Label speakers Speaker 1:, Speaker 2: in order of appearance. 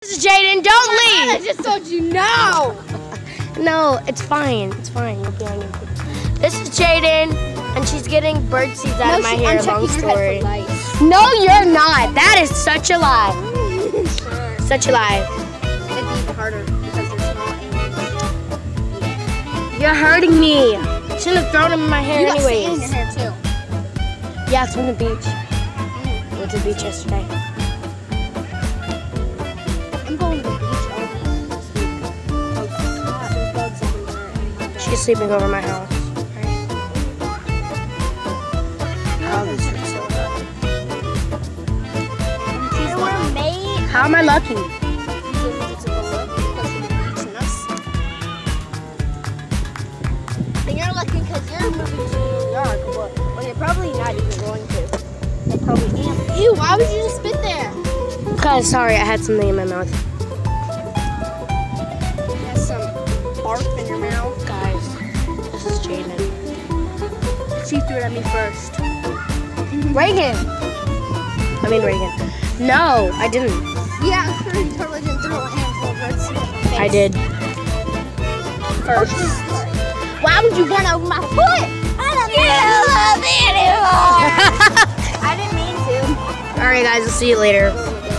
Speaker 1: This is Jaden. Don't leave.
Speaker 2: I just told you no.
Speaker 1: No, it's fine. It's fine. You'll be on your feet. This is Jaden, and she's getting bird seeds out of my hair. Long story. No, you're not. That is such a lie.
Speaker 2: Sure.
Speaker 1: Such a lie.
Speaker 2: It'd be harder because they're small and
Speaker 1: You're hurting me. Shouldn't have thrown them in my hair
Speaker 2: you got sand in
Speaker 1: anyways.
Speaker 2: your hair too.
Speaker 1: Yeah, it's from the beach. Went to the beach yesterday.
Speaker 2: I'm going to the beach all week this week. Oh, God, there's bugs everywhere.
Speaker 1: She's sleeping over my house. Oh, this is so good.
Speaker 2: We're made.
Speaker 1: How am I lucky?
Speaker 2: And you're lucky because you're moving to New York. Well, you're probably not even going to. You probably am. Ew, why would you just spit there?
Speaker 1: Because, sorry, I had something in my mouth.
Speaker 2: You have some barf in your mouth.
Speaker 1: Guys, this is Jaden. She threw it at me first. Reagan! I mean Reagan. No, I didn't.
Speaker 2: Yeah, you totally didn't throw a handful of red seed in my face.
Speaker 1: I did. First.
Speaker 2: Why would you run over my foot? I don't love me anymore. I didn't mean to.
Speaker 1: Alright guys, I'll see you later.